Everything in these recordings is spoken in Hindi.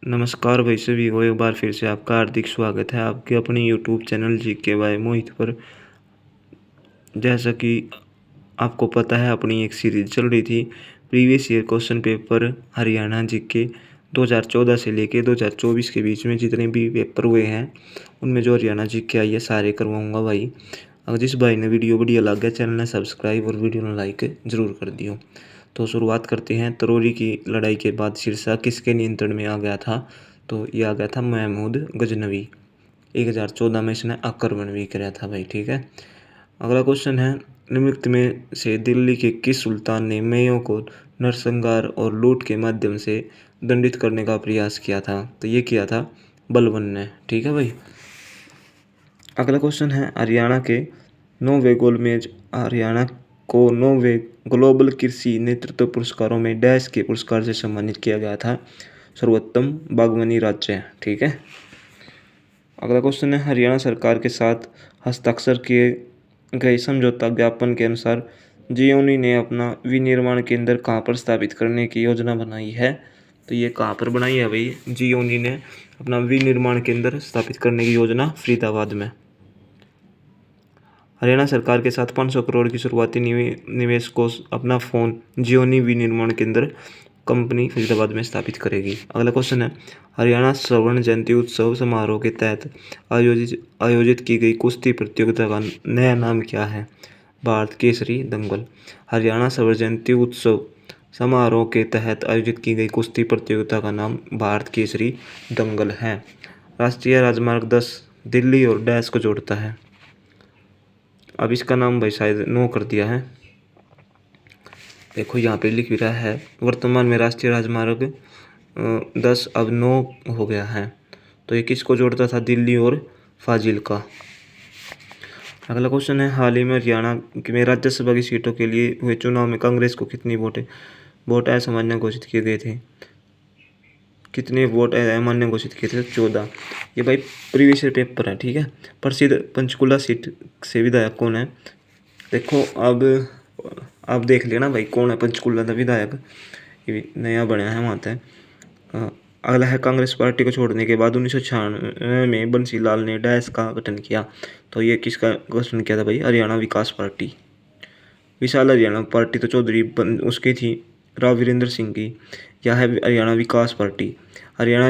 नमस्कार भाई सभी को एक बार फिर से आपका हार्दिक स्वागत है आपके अपने यूट्यूब चैनल जीके बाय मोहित पर। जैसा कि आपको पता है अपनी एक सीरीज चल रही थी previous year question paper Haryana GK 2014 से लेके 2024 के बीच में जितने भी पेपर हुए हैं उनमें जो हरियाणा जीके आई है सारे करवाऊँगा भाई। अगर जिस भाई ने वीडियो बढ़िया लग गया चैनल ने सब्सक्राइब और वीडियो ने लाइक ज़रूर कर दियो। तो शुरुआत करते हैं। तरोरी की लड़ाई के बाद सिरसा किसके नियंत्रण में आ गया था? तो ये आ गया था महमूद गजनवी। 1014 में इसने आक्रमण भी कराया था भाई। ठीक है, अगला क्वेश्चन है निम्नलिखित में से दिल्ली के किस सुल्तान ने मेयों को नरसंहार और लूट के माध्यम से दंडित करने का प्रयास किया था? तो ये किया था बलबन ने। ठीक है भाई। अगला क्वेश्चन है हरियाणा को 9वें ग्लोबल कृषि नेतृत्व पुरस्कारों में डैश के पुरस्कार से सम्मानित किया गया था? सर्वोत्तम बागवानी राज्य। ठीक है। अगला क्वेश्चन है हरियाणा सरकार के साथ हस्ताक्षर किए गए समझौता ज्ञापन के अनुसार जियोनी ने अपना विनिर्माण केंद्र कहाँ पर स्थापित करने की योजना बनाई है? तो ये कहाँ पर बनाई है भाई? जियोनी ने अपना विनिर्माण केंद्र स्थापित करने की योजना फरीदाबाद में। हरियाणा सरकार के साथ 500 करोड़ की शुरुआती निवेश को अपना फोन जियोनी विनिर्माण केंद्र कंपनी फरीदाबाद में स्थापित करेगी। अगला क्वेश्चन है हरियाणा स्वर्ण जयंती उत्सव समारोह के तहत आयोजित की गई कुश्ती प्रतियोगिता का नया नाम क्या है? भारत केसरी दंगल। हरियाणा स्वर्ण जयंती उत्सव समारोह के तहत आयोजित की गई कुश्ती प्रतियोगिता का नाम भारत केसरी दंगल है। राष्ट्रीय राजमार्ग 10 दिल्ली और डैश को जोड़ता है। अब इसका नाम भाई शायद 9 कर दिया है। देखो यहाँ पे लिख भी रहा है वर्तमान में राष्ट्रीय राजमार्ग 10 अब 9 हो गया है। तो ये किसको जोड़ता था? दिल्ली और फाजिल्का। अगला क्वेश्चन है हाल ही में हरियाणा में राज्यसभा की सीटों के लिए हुए चुनाव में कांग्रेस को कितनी वोट असामान्य घोषित किए गए थे? कितने वोट अमान्य घोषित किए थे? 14। ये भाई प्रीवियस ईयर पेपर है। ठीक है। प्रसिद्ध पंचकुला सीट से विधायक कौन है? देखो अब आप देख लेना भाई कौन है पंचकुला का विधायक। ये नया बना है वहाँ तक। अगला है कांग्रेस पार्टी को छोड़ने के बाद 1996 में बंसीलाल ने डैश का गठन किया। तो ये किसका गठन किया था भाई? हरियाणा विकास पार्टी। विशाल हरियाणा पार्टी तो चौधरी उसकी थी राव वीरेंद्र सिंह की। यह है हरियाणा विकास पार्टी। हरियाणा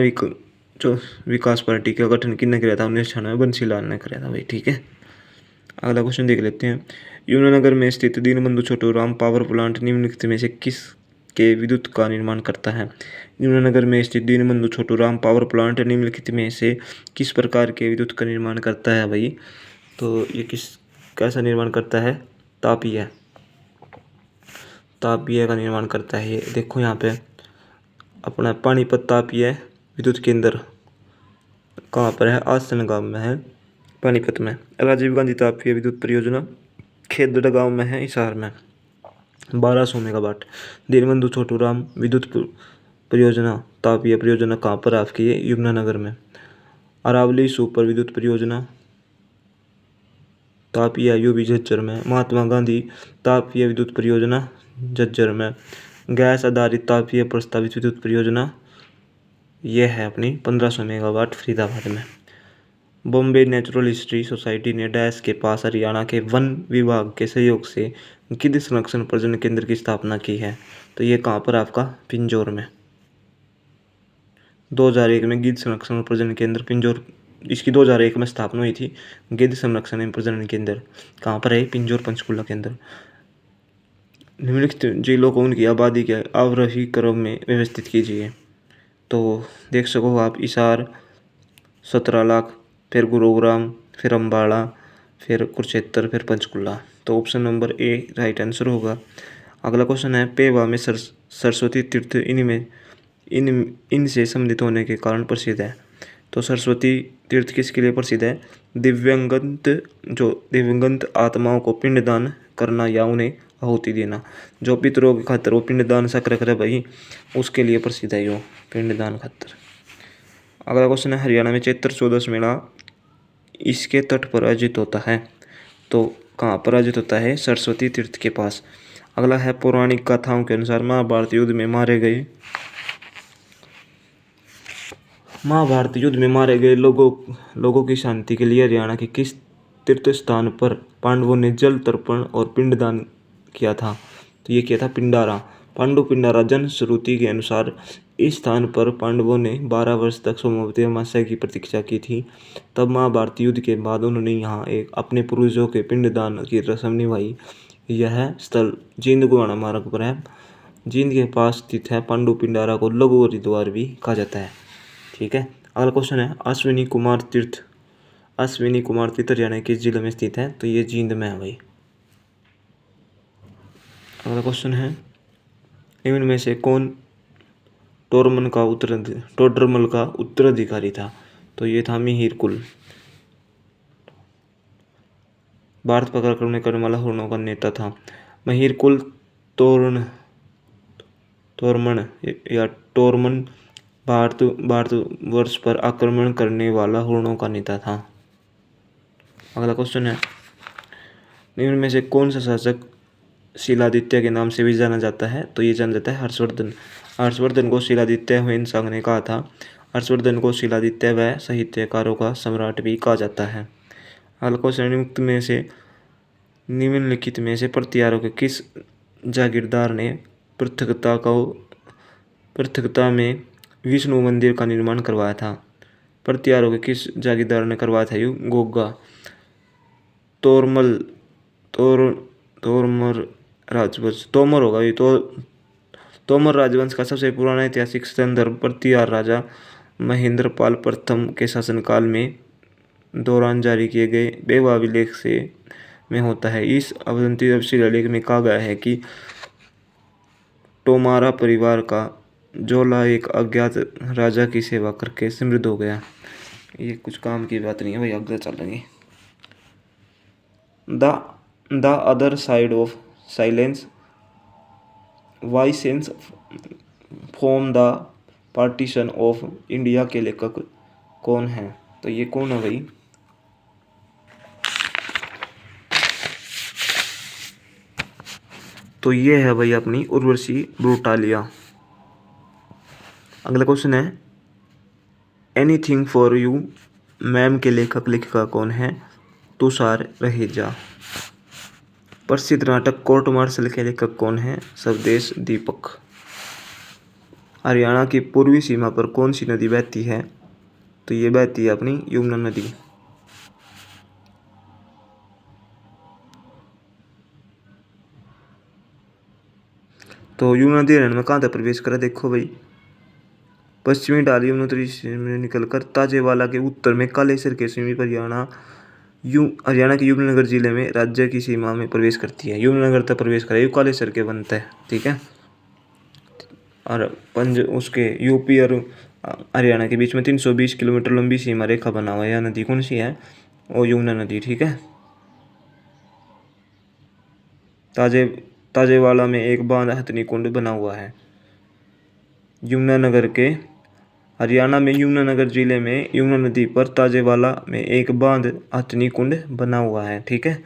विकास पार्टी का गठन किसने कराया था? 1996 में बंसीलाल ने कराया था भाई। ठीक है। अगला क्वेश्चन देख लेते हैं। यमुनानगर में स्थित दीनबंधु छोटूराम पावर प्लांट निम्नलिखित में से किस के विद्युत का निर्माण करता है? यमुनानगर में स्थित दीनबंधु छोटूराम पावर प्लांट निम्नलिखित में से किस प्रकार के विद्युत का निर्माण करता है भाई? तो ये कैसा निर्माण करता है? तापीय का निर्माण करता है। ये देखो यहाँ पे अपना पानीपत तापीय विद्युत केंद्र कहाँ पर है? आसन गांव में है पानीपत में। राजीव गांधी तापीय विद्युत परियोजना खेदड़ गांव में है हिसार में। 1200 मेगावाट। दीनबंधु छोटूराम विद्युत परियोजना तापीय परियोजना कहाँ पर आपकी? ये यमुनानगर में। अरावली सुपर विद्युत परियोजना तापीय यूबी झज्जर में। महात्मा गांधी तापीय विद्युत परियोजना झज्जर में। गैस आधारित तापीय प्रस्तावित विद्युत परियोजना यह है अपनी 1500 मेगावाट फरीदाबाद में। बॉम्बे नेचुरल हिस्ट्री सोसाइटी ने डैश के पास हरियाणा के वन विभाग के सहयोग से गिद्ध संरक्षण प्रजनन केंद्र की स्थापना की है। तो ये कहाँ पर आपका? पिंजौर में। 2001 में गिद्ध संरक्षण और प्रजनन केंद्र पिंजौर, इसकी 2001 में स्थापना हुई थी। गिद्ध संरक्षण एवं प्रजनन केंद्र कहाँ पर है? पिंजौर पंचकुला के अंदर। निम्नलिखित जिलों को उनकी आबादी के आरोही क्रम में व्यवस्थित कीजिए। तो देख सको आप हिसार 17 लाख, फिर गुरुग्राम, फिर अम्बाड़ा, फिर कुरुक्षेत्र, फिर पंचकुला। तो option number A right answer होगा। अगला क्वेश्चन है पेवा में सरस्वती तीर्थ इनसे संबंधित होने के कारण प्रसिद्ध है। तो सरस्वती तीर्थ किसके लिए प्रसिद्ध है? दिव्यंगत आत्माओं को पिंडदान करना या उन्हें आहुति देना। जो पितरों के खातर वो पिंडदान सक्र करे भाई, उसके लिए प्रसिद्ध है यो पिंडदान खातर। अगला क्वेश्चन है हरियाणा में चैत्र चौदस मेला इसके तट पर आयोजित होता है। तो कहाँ पर आयोजित होता है? सरस्वती तीर्थ के पास। अगला है पौराणिक कथाओं के अनुसार महाभारत युद्ध में मारे गए महाभारत युद्ध में मारे गए लोगों की शांति के लिए हरियाणा के किस तीर्थ स्थान पर पांडवों ने जल तर्पण और पिंडदान किया था? तो ये किया था पिंडारा। पांडु पिंडारा जन श्रुति के अनुसार इस स्थान पर पांडवों ने 12 वर्ष तक सोमवती अमावस्या की प्रतीक्षा की थी। तब महाभारत युद्ध के बाद उन्होंने यहाँ एक अपने पूर्वजों के पिंडदान की रस्म निभाई। यह स्थल जींद गुवाना मार्ग पर है। जींद के पास स्थित है। पांडु पिंडारा को लघु हरिद्वार भी कहा जाता है। ठीक है। अगला क्वेश्चन है अश्विनी कुमार तीर्थ हरियाणा किस जिले में स्थित है? तो ये जींद में है भाई। अगला क्वेश्चन है निम्न में से कौन टोडरमल का उत्तराधिकारी था? तो ये था मिहिर कुल। भारत पर आक्रमण करने वाला हुरणों का नेता था। मिहिर कुल टोरमन भारतवर्ष पर आक्रमण करने वाला हुरणों का नेता था। अगला क्वेश्चन है निम्न में से कौन सा शासक शिलादित्य के नाम से भी जाना जाता है? तो ये जाना जाता है हर्षवर्धन को शिलादित्य ह्वेनसांग ने कहा था। हर्षवर्धन को शिलादित्य व साहित्यकारों का सम्राट भी कहा जाता है। अगला क्वेश्चन निम्नलिखित में से प्रतिहारों के किस जागीरदार ने पृथकता में विष्णु मंदिर का निर्माण करवाया था? प्रतिहारों के किस जागीरदार ने करवाया था? यू गोगा तोमर राजवंश तोमर होगा ये तो। तोमर राजवंश का सबसे पुराना ऐतिहासिक संदर्भ प्रतिहार राजा महेंद्रपाल प्रथम के शासनकाल में दौरान जारी किए गए बेवा अभिलेख में होता है। इस अवंती शिलालेख में कहा गया है कि तोमारा परिवार का जोला एक अज्ञात राजा की सेवा करके समृद्ध हो गया। ये कुछ काम की बात नहीं है भाई, आगे चल रही। The other side of silence वाई सेंस from the partition of India के लेखक कौन है? तो ये कौन है भाई? तो ये है भाई अपनी उर्वशी ब्रूटालिया। अगला क्वेश्चन है एनीथिंग फॉर यू मैम के लेखिका कौन है? तुषार रहेजा। प्रसिद्ध नाटक कोर्ट मार्शल के लेखक कौन है? स्वदेश दीपक। हरियाणा की पूर्वी सीमा पर कौन सी नदी बहती है? तो ये बहती है अपनी यमुना नदी। तो यमुना नदी हरियाणा में कहाँ तक प्रवेश करा? देखो भाई, पश्चिमी ढाल यमुना नदी में निकलकर ताजेवाला के उत्तर में कालेसर के समीप हरियाणा के यमुनानगर जिले में राज्य की सीमा में प्रवेश करती है। यमुनानगर तक प्रवेश करे कालेसर के बनता है। ठीक है। और उसके यूपी और हरियाणा के बीच में 320 किलोमीटर लंबी सीमा रेखा बना हुआ है। यह नदी कौन सी है? वो यमुना नदी। ठीक है। ताजेवाला में एक बांध हथनी कुंड बना हुआ है। हरियाणा में यमुनानगर जिले में यमुना नदी पर ताजेवाला में एक बांध हथनी कुंड बना हुआ है। ठीक है।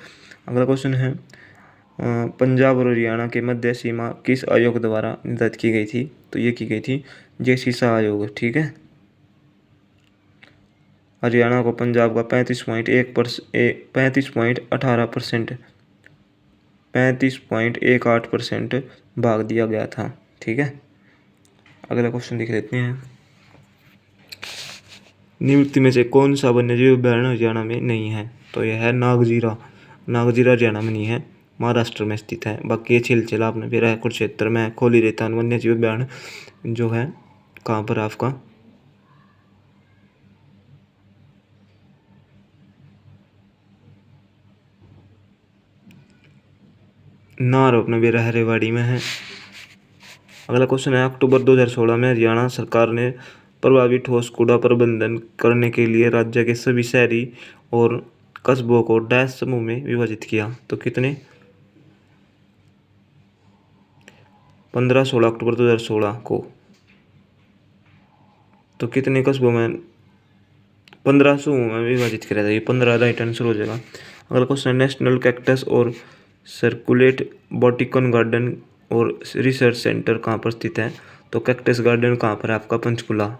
अगला क्वेश्चन है पंजाब और हरियाणा के मध्य सीमा किस आयोग द्वारा निर्धारित की गई थी? तो ये की गई थी जेसीसा आयोग। ठीक है। हरियाणा को पंजाब का 35.18% भाग दिया गया था। ठीक है। अगला क्वेश्चन देख लेते हैं निम्नलिखित में से कौन सा वन्यजीव अभयारण्य हरियाणा में नहीं है? तो यह है नागजीरा हरियाणा में नहीं है, महाराष्ट्र में स्थित है। बाकी ये छिलचिला आपने फिर है कुरुक्षेत्र में खोली रेतान वन्यजीव अभयारण्य जो है कहाँ पर आपका नार अपने बिरहरेवाड़ी में है। अगला क्वेश्चन है अक्टूबर 2016 में हरियाणा सरकार ने प्रभावी ठोस कूड़ा प्रबंधन करने के लिए राज्य के सभी शहरी और कस्बों को डैश समूह में विभाजित किया। तो कितने? 15-16 अक्टूबर 2016 को। तो कितने कस्बों में? 15 समूह में विभाजित किया था। ये 15 राइट आंसर हो जाएगा। अगला क्वेश्चन नेशनल कैक्टस और सर्कुलेट बॉटिकन गार्डन और रिसर्च सेंटर कहाँ पर स्थित है? तो कैक्टस गार्डन कहाँ पर है आपका? पंचकुला।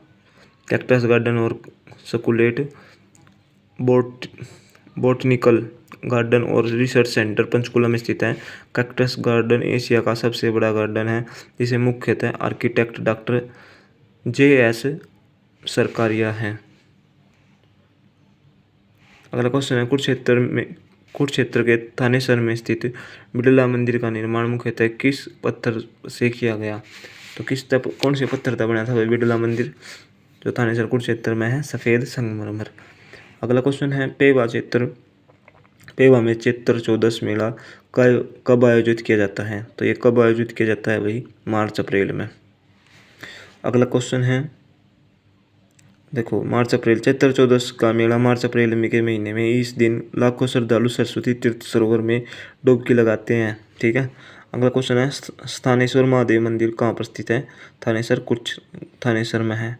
कैक्टस गार्डन और सकुलेट बोटनिकल गार्डन और रिसर्च सेंटर पंचकुला में स्थित है। कैक्टस गार्डन एशिया का सबसे बड़ा गार्डन है जिसे मुख्यतः आर्किटेक्ट डॉक्टर JS सरकारिया हैं। अगला क्वेश्चन है कुरुक्षेत्र के थानेसर में स्थित बिड़ला मंदिर का निर्माण मुख्यतः किस पत्थर से किया गया? तो कौन से पत्थर का बना था भाई बिड़ला मंदिर जो थानेसर कुरुक्षेत्र में है? सफ़ेद संगमरमर। अगला क्वेश्चन है पेवा में चैत्र चौदस मेला कब आयोजित किया जाता है? तो ये कब आयोजित किया जाता है भाई? मार्च अप्रैल में। अगला क्वेश्चन है देखो मार्च अप्रैल चैत्र चौदस का मेला मार्च अप्रैल में के महीने में इस दिन लाखों श्रद्धालु सरस्वती तीर्थ सरोवर में डुबकी लगाते हैं। ठीक है। अगला क्वेश्चन है स्थानेश्वर महादेव मंदिर कहाँ पर स्थित है? थानेसर में है।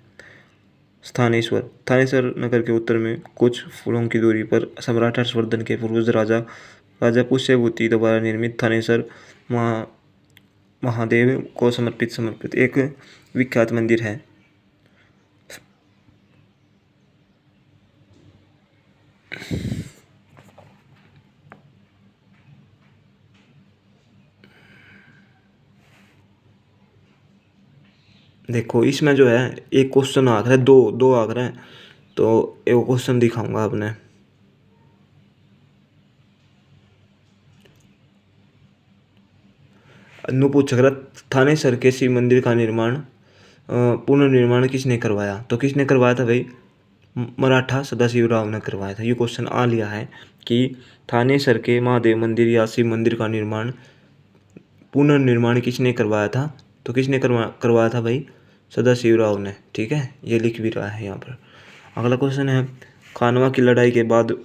थानेसर नगर के उत्तर में कुछ फुलों की दूरी पर सम्राट हर्षवर्धन के पूर्वज राजा पुष्यभूति द्वारा निर्मित थानेसर महादेव को समर्पित एक विख्यात मंदिर है। देखो इसमें जो है एक क्वेश्चन आ रहा है, दो आ रहे हैं, तो एक क्वेश्चन दिखाऊंगा आपने। अनु पूछ रहा थानेसर के शिव मंदिर का पुनर्निर्माण किसने करवाया? तो किसने करवाया था भाई? मराठा सदाशिवराव ने करवाया था। ये क्वेश्चन आ लिया है कि थानेसर के महादेव मंदिर या शिव मंदिर का पुनर्निर्माण किसने करवाया था? तो किसने करवाया था भाई? सदाशिवराव ने। ठीक है, ये लिख भी रहा है यहाँ पर। अगला क्वेश्चन है खानवा की लड़ाई के बाद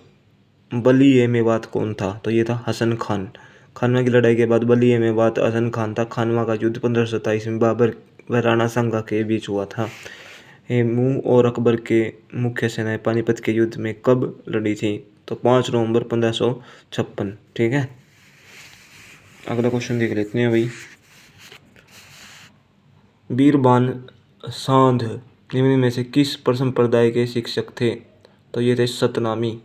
बली मेवात कौन था? तो ये था हसन खान। खानवा की लड़ाई के बाद बली मेवात हसन खान था। खानवा का युद्ध 1527 में बाबर व राणा सांगा के बीच हुआ था। हेमू और अकबर के मुख्य सेनाएं पानीपत के युद्ध में कब लड़ी थी? तो 5 नवंबर 1556। ठीक है। अगला क्वेश्चन देख लेते हैं भाई। बीरबान सांध निम्न में से किस संप्रदाय के शिक्षक थे? तो ये थे सतनामी।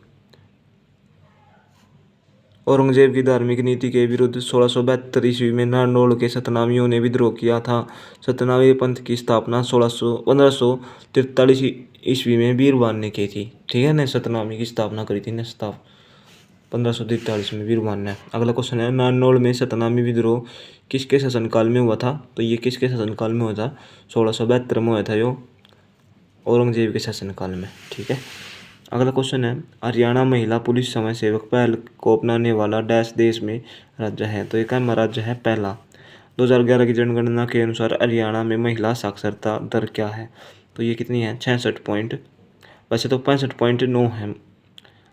औरंगजेब की धार्मिक नीति के विरुद्ध 1672 ईस्वी में नारनौल के सतनामियों ने विद्रोह किया था। सतनामी पंथ की स्थापना 1543 ईस्वी में बीरबान ने की थी। ठीक है ना, सतनामी की स्थापना करी थी ना 1543 में बीरबान ने। अगला क्वेश्चन है नारनौल में सतनामी विद्रोह किसके शासनकाल में हुआ था? तो ये किसके शासनकाल में हुआ था? 1672 में हुआ था यो औरंगजेब के शासनकाल में। ठीक है। अगला क्वेश्चन है हरियाणा महिला पुलिस समय सेवक पहल को अपनाने वाला डैश देश में राज्य है? तो एक राज्य है पहला। 2011 की जनगणना के अनुसार हरियाणा में महिला साक्षरता दर क्या है? तो ये कितनी है? 66 पॉइंट, वैसे तो 65.9 है,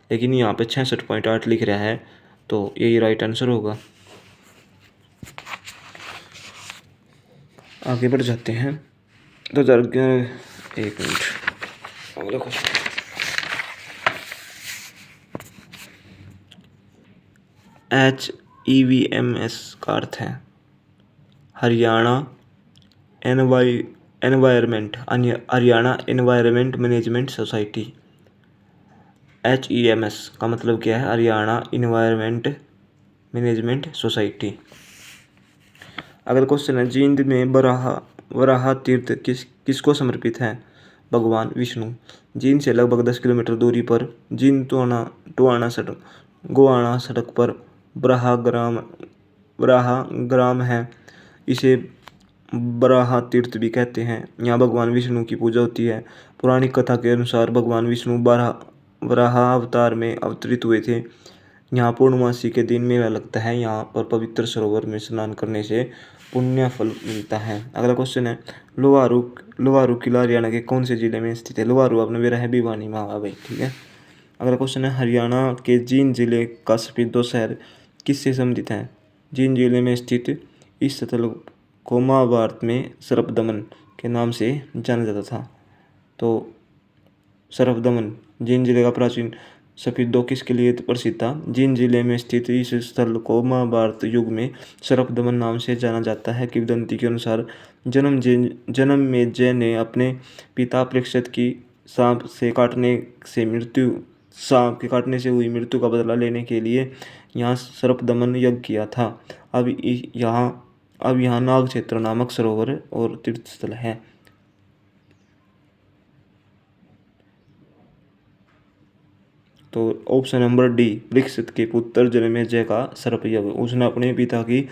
लेकिन यहाँ पे 66.8 लिख रहा है, तो यही राइट आंसर होगा। आगे बढ़ जाते हैं। 2011 एक मिनट। अगला क्वेश्चन HEVMS का अर्थ है Haryana environment management society. HEMS का मतलब क्या है? Haryana environment management society. अगला क्वेश्चन है जींद में वराह तीर्थ किसको समर्पित है? भगवान विष्णु। जींद से लगभग 10 किलोमीटर दूरी पर जींद गोवाना सड़क पर बराह ग्राम है। इसे बराह तीर्थ भी कहते हैं। यहाँ भगवान विष्णु की पूजा होती है। पौराणिक कथा के अनुसार भगवान विष्णु वराह अवतार में अवतरित हुए थे। यहाँ पूर्णमासी के दिन मेला लगता है। यहाँ पर पवित्र सरोवर में स्नान करने से पुण्य फल मिलता है। अगला क्वेश्चन है लोहारू किला हरियाणा के कौन से जिले में स्थित है? लोहारू अपने मेरा है भिवानी में भाई। ठीक है। अगला क्वेश्चन है हरियाणा के जींद जिले का सफेदो शहर किससे संबंधित है? जींद जिले में स्थित इस स्थल को महाभारत में सर्पदमन के नाम से जाना जाता था। तो सर्पदमन जींद जिले का प्राचीन सफीदो किसके लिए प्रसिद्ध था? जींद जिले में स्थित इस स्थल को महाभारत युग में सर्पदमन नाम से जाना जाता है। किंवदंती के अनुसार जन्मेजय ने अपने पिता परीक्षित की सांप के काटने से हुई मृत्यु का बदला लेने के लिए यहाँ सर्पदमन यज्ञ किया था। अब यहाँ नाग क्षेत्र नामक सरोवर और तीर्थ स्थल है। तो ऑप्शन नंबर डी, परीक्षित के पुत्र जन्मेजय का सर्प यज्ञ। उसने अपने पिता की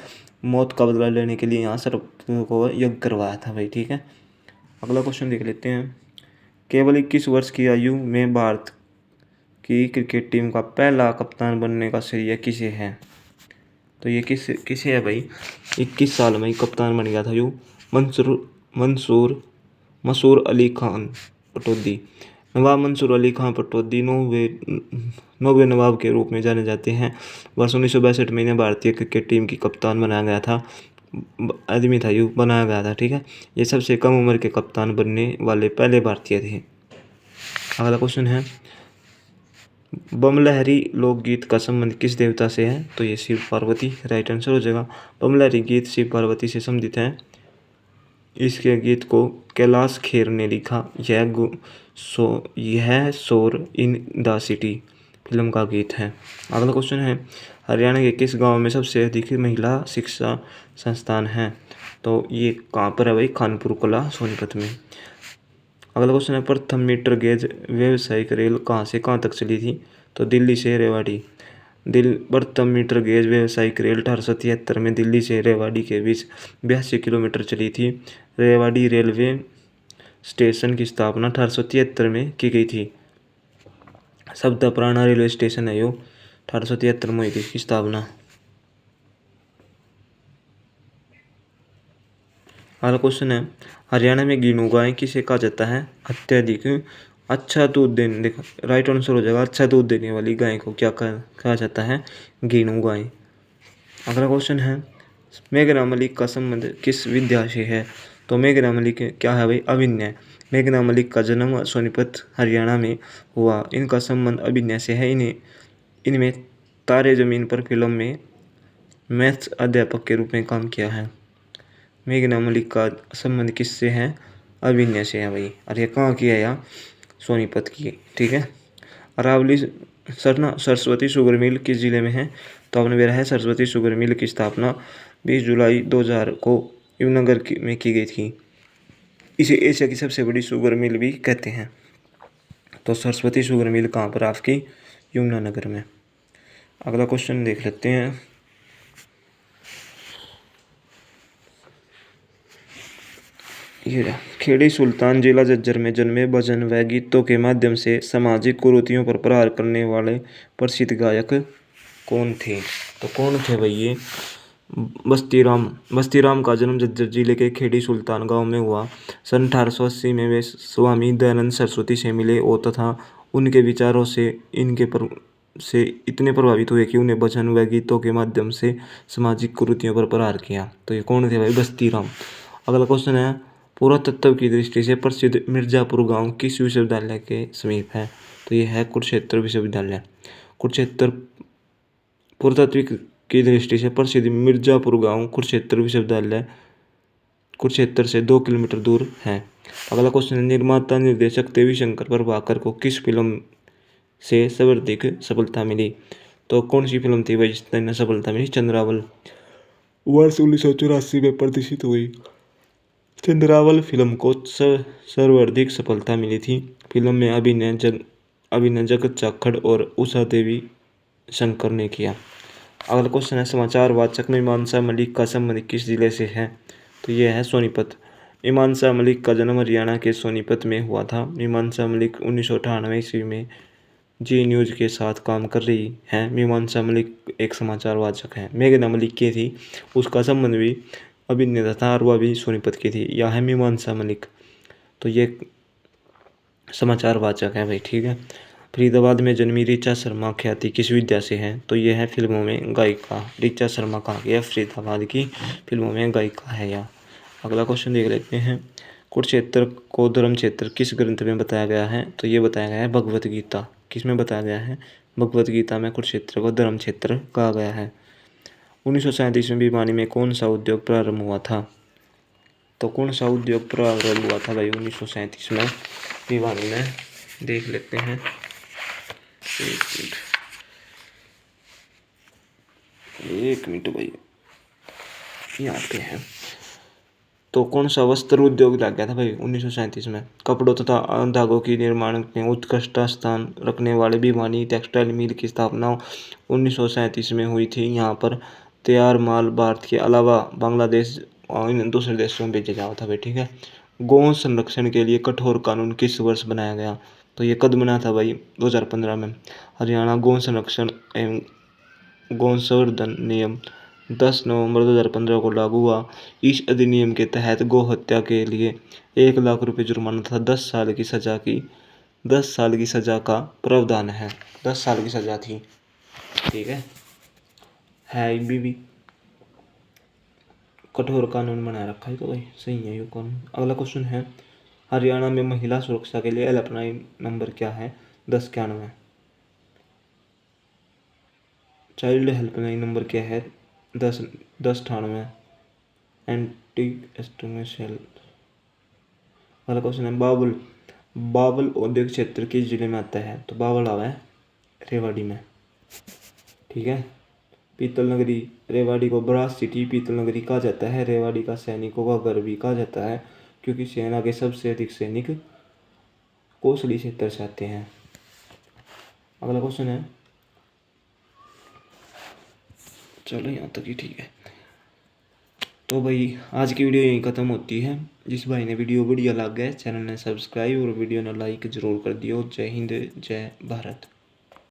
मौत का बदला लेने के लिए यहाँ सर्प को यज्ञ करवाया था भाई। ठीक है, अगला क्वेश्चन देख लेते हैं। केवल 21 वर्ष की आयु में भारत की क्रिकेट टीम का पहला कप्तान बनने का श्रेय किसे है? तो ये किसे है भाई? 21 साल में कप्तान बन गया था जो मसूर अली खान पटौदी। नवाब मंसूर अली खान पटौदी नौवे नवाब के रूप में जाने जाते हैं। वर्ष 1962 में इन्हें भारतीय क्रिकेट टीम की कप्तान बनाया गया था। आदमी था यू बनाया गया था। ठीक है, ये सबसे कम उम्र के कप्तान बनने वाले पहले भारतीय थे। अगला क्वेश्चन है, बमलहरी लोकगीत का संबंध किस देवता से है? तो ये शिव पार्वती, राइट आंसर हो जाएगा। बमलहरी गीत शिव पार्वती से संबंधित है। इसके गीत को कैलाश खेर ने लिखा। यह शोर इन द सिटी फिल्म का गीत है। अगला क्वेश्चन है, हरियाणा के किस गांव में सबसे अधिक महिला शिक्षा संस्थान हैं? तो ये कहाँ पर है भाई? खानपुर कला, सोनीपत में। अगला क्वेश्चन है, प्रथम मीटर गेज व्यावसायिक रेल कहाँ से कहाँ तक चली थी? तो दिल्ली से रेवाड़ी। प्रथम मीटर गेज व्यावसायिक रेल 1873 में दिल्ली से रेवाड़ी के बीच 82 किलोमीटर चली थी। रेवाड़ी रेलवे स्टेशन की स्थापना 1873 में की गई थी। सबसे पुराना रेलवे स्टेशन है यो, 1873 में हुई थी इसकी स्थापना। अगला क्वेश्चन है, हरियाणा में गिनू गाय किसे कहा जाता है? अत्यधिक अच्छा दूध देने, देखो राइट आंसर हो जाएगा। अच्छा दूध देने वाली गाय को क्या कहा जाता है? गिनू गाय। अगला क्वेश्चन है, मेघना मलिक का संबंध किस विद्या से है? तो मेघना मलिक क्या है भाई? अभिनय। मेघना मलिक का जन्म सोनीपत हरियाणा में हुआ। इनका संबंध अभिनय से है। इनमें तारे ज़मीन पर फिल्म में मैथ्स अध्यापक के रूप में काम किया है। मेघना मलिक का संबंध किससे है? अभिनय से है भाई। और ये कहाँ की है? यहाँ सोनीपत की। ठीक है, अरावली सरस्वती शुगर मिल किस जिले में है? तो आपने मेरा है सरस्वती शुगर मिल की स्थापना 20 जुलाई 2000 को यमुनानगर में की गई थी। इसे एशिया की सबसे बड़ी शुगर मिल भी कहते हैं। तो सरस्वती शुगर मिल कहाँ पर? आपकी यमुनानगर में। अगला क्वेश्चन देख लेते हैं। ये खेड़ी सुल्तान जिला झज्जर में जन्मे, भजन व गीतों के माध्यम से सामाजिक कुरीतियों पर प्रहार करने वाले प्रसिद्ध गायक कौन थे? तो कौन थे भाई ये? बस्ती राम का जन्म झज्जर जिले के खेड़ी सुल्तान गांव में हुआ। सन 1880 में वे स्वामी दयानंद सरस्वती से मिले और तथा उनके विचारों से इतने प्रभावित हुए कि उन्हें भजन व गीतों के माध्यम से सामाजिक कुरीतियों पर प्रहार किया। तो ये कौन थे भाई? बस्ती राम। अगला क्वेश्चन है, पुरातत्व की दृष्टि से प्रसिद्ध मिर्जापुर गांव किस विश्वविद्यालय के समीप है? तो ये है कुरुक्षेत्र विश्वविद्यालय। कुरुक्षेत्र पुरातत्व की दृष्टि से प्रसिद्ध मिर्जापुर गांव कुरुक्षेत्र विश्वविद्यालय कुरुक्षेत्र से 2 किलोमीटर दूर है। अगला क्वेश्चन है, निर्माता निर्देशक देवी शंकर प्रभाकर को किस फिल्म से सर्वाधिक सफलता मिली? तो कौन सी फिल्म थी भाई जिसने सफलता मिली? चंद्रावल। वर्ष 1984 में प्रदर्शित हुई चंद्रावल फिल्म को सर्वाधिक सफलता मिली थी। फिल्म में अभिनय जगत जाखड़ और उषा देवी शंकर ने किया। अगला क्वेश्चन है, समाचार वाचक मीमांसा मलिक का संबंध किस जिले से है? तो यह है सोनीपत। मीमांसा मलिक का जन्म हरियाणा के सोनीपत में हुआ था। मीमांसा मलिक 1998 ईस्वी में जी न्यूज़ के साथ काम कर रही हैं। मीमांसा मलिक एक समाचार वाचक है। मेघना मलिक की थी, उसका संबंध भी अभिनेता था और वह भी सोनीपत की थी। यह है मीमांसा मलिक। तो ये समाचार वाचक है भाई। ठीक है, फरीदाबाद में जन्मी ऋचा शर्मा ख्याति किस विद्या से है? तो यह है फिल्मों में गायिका। ऋचा शर्मा कहाँ की है? फरीदाबाद की फिल्मों में गायिका है यह। अगला क्वेश्चन देख लेते हैं, कुरुक्षेत्र को धर्म क्षेत्र किस ग्रंथ में बताया गया है? तो ये बताया गया है भगवत गीता। किसमें बताया गया है? भगवत गीता में कुरुक्षेत्र को धर्म क्षेत्र कहा गया है। 1937 में भिवानी में कौन सा उद्योग प्रारंभ हुआ था? तो कौन सा उद्योग प्रारंभ हुआ था भाई 1937 में भिवानी में? देख लेते हैं, एक मिनट भाई, यहाँ पे है। तो कौन सा वस्त्र उद्योग लग गया था भाई 1937 में? कपड़ों तथा धागों की निर्माण में उत्कृष्ट स्थान रखने वाले भिवानी टेक्सटाइल मिल की स्थापना 1937 में हुई थी। यहाँ पर तैयार माल भारत के अलावा बांग्लादेश और इन दूसरे देशों में भेजा जाता था भाई, ठीक है। गौ संरक्षण के लिए कठोर कानून किस वर्ष बनाया गया? तो ये कद बना था भाई 2015 में। हरियाणा गौ संरक्षण एवं गौ संवर्धन नियम 10 नवंबर 2015 को लागू हुआ। इस अधिनियम के तहत गौ हत्या के लिए 1 लाख रुपये जुर्माना तथा 10 साल की सजा का प्रावधान है। 10 साल की सजा थी, ठीक है भी कठोर कानून बना रखा है, तो भाई सही है ये कानून। अगला क्वेश्चन है, हरियाणा में महिला सुरक्षा के लिए हेल्पलाइन नंबर क्या है? 1091। चाइल्ड हेल्पलाइन नंबर क्या है? 1098। Anti estimation. अगला क्वेश्चन है, बावल औद्योगिक क्षेत्र किस जिले में आता है? तो बावल आवा है रेवाड़ी में, ठीक है। पीतल नगरी, रेवाड़ी को ब्रास सिटी पीतल नगरी कहा जाता है। रेवाड़ी का सैनिकों का घर भी कहा जाता है, क्योंकि सेना के सबसे अधिक सैनिक कोसली क्षेत्र से आते हैं। अगला क्वेश्चन है, चलो यहाँ तक ही ठीक है। तो भाई आज की वीडियो यहीं ख़त्म होती है। जिस भाई ने वीडियो बढ़िया लग गया, चैनल ने सब्सक्राइब और वीडियो ने लाइक ज़रूर कर दियो। जय हिंद, जय भारत।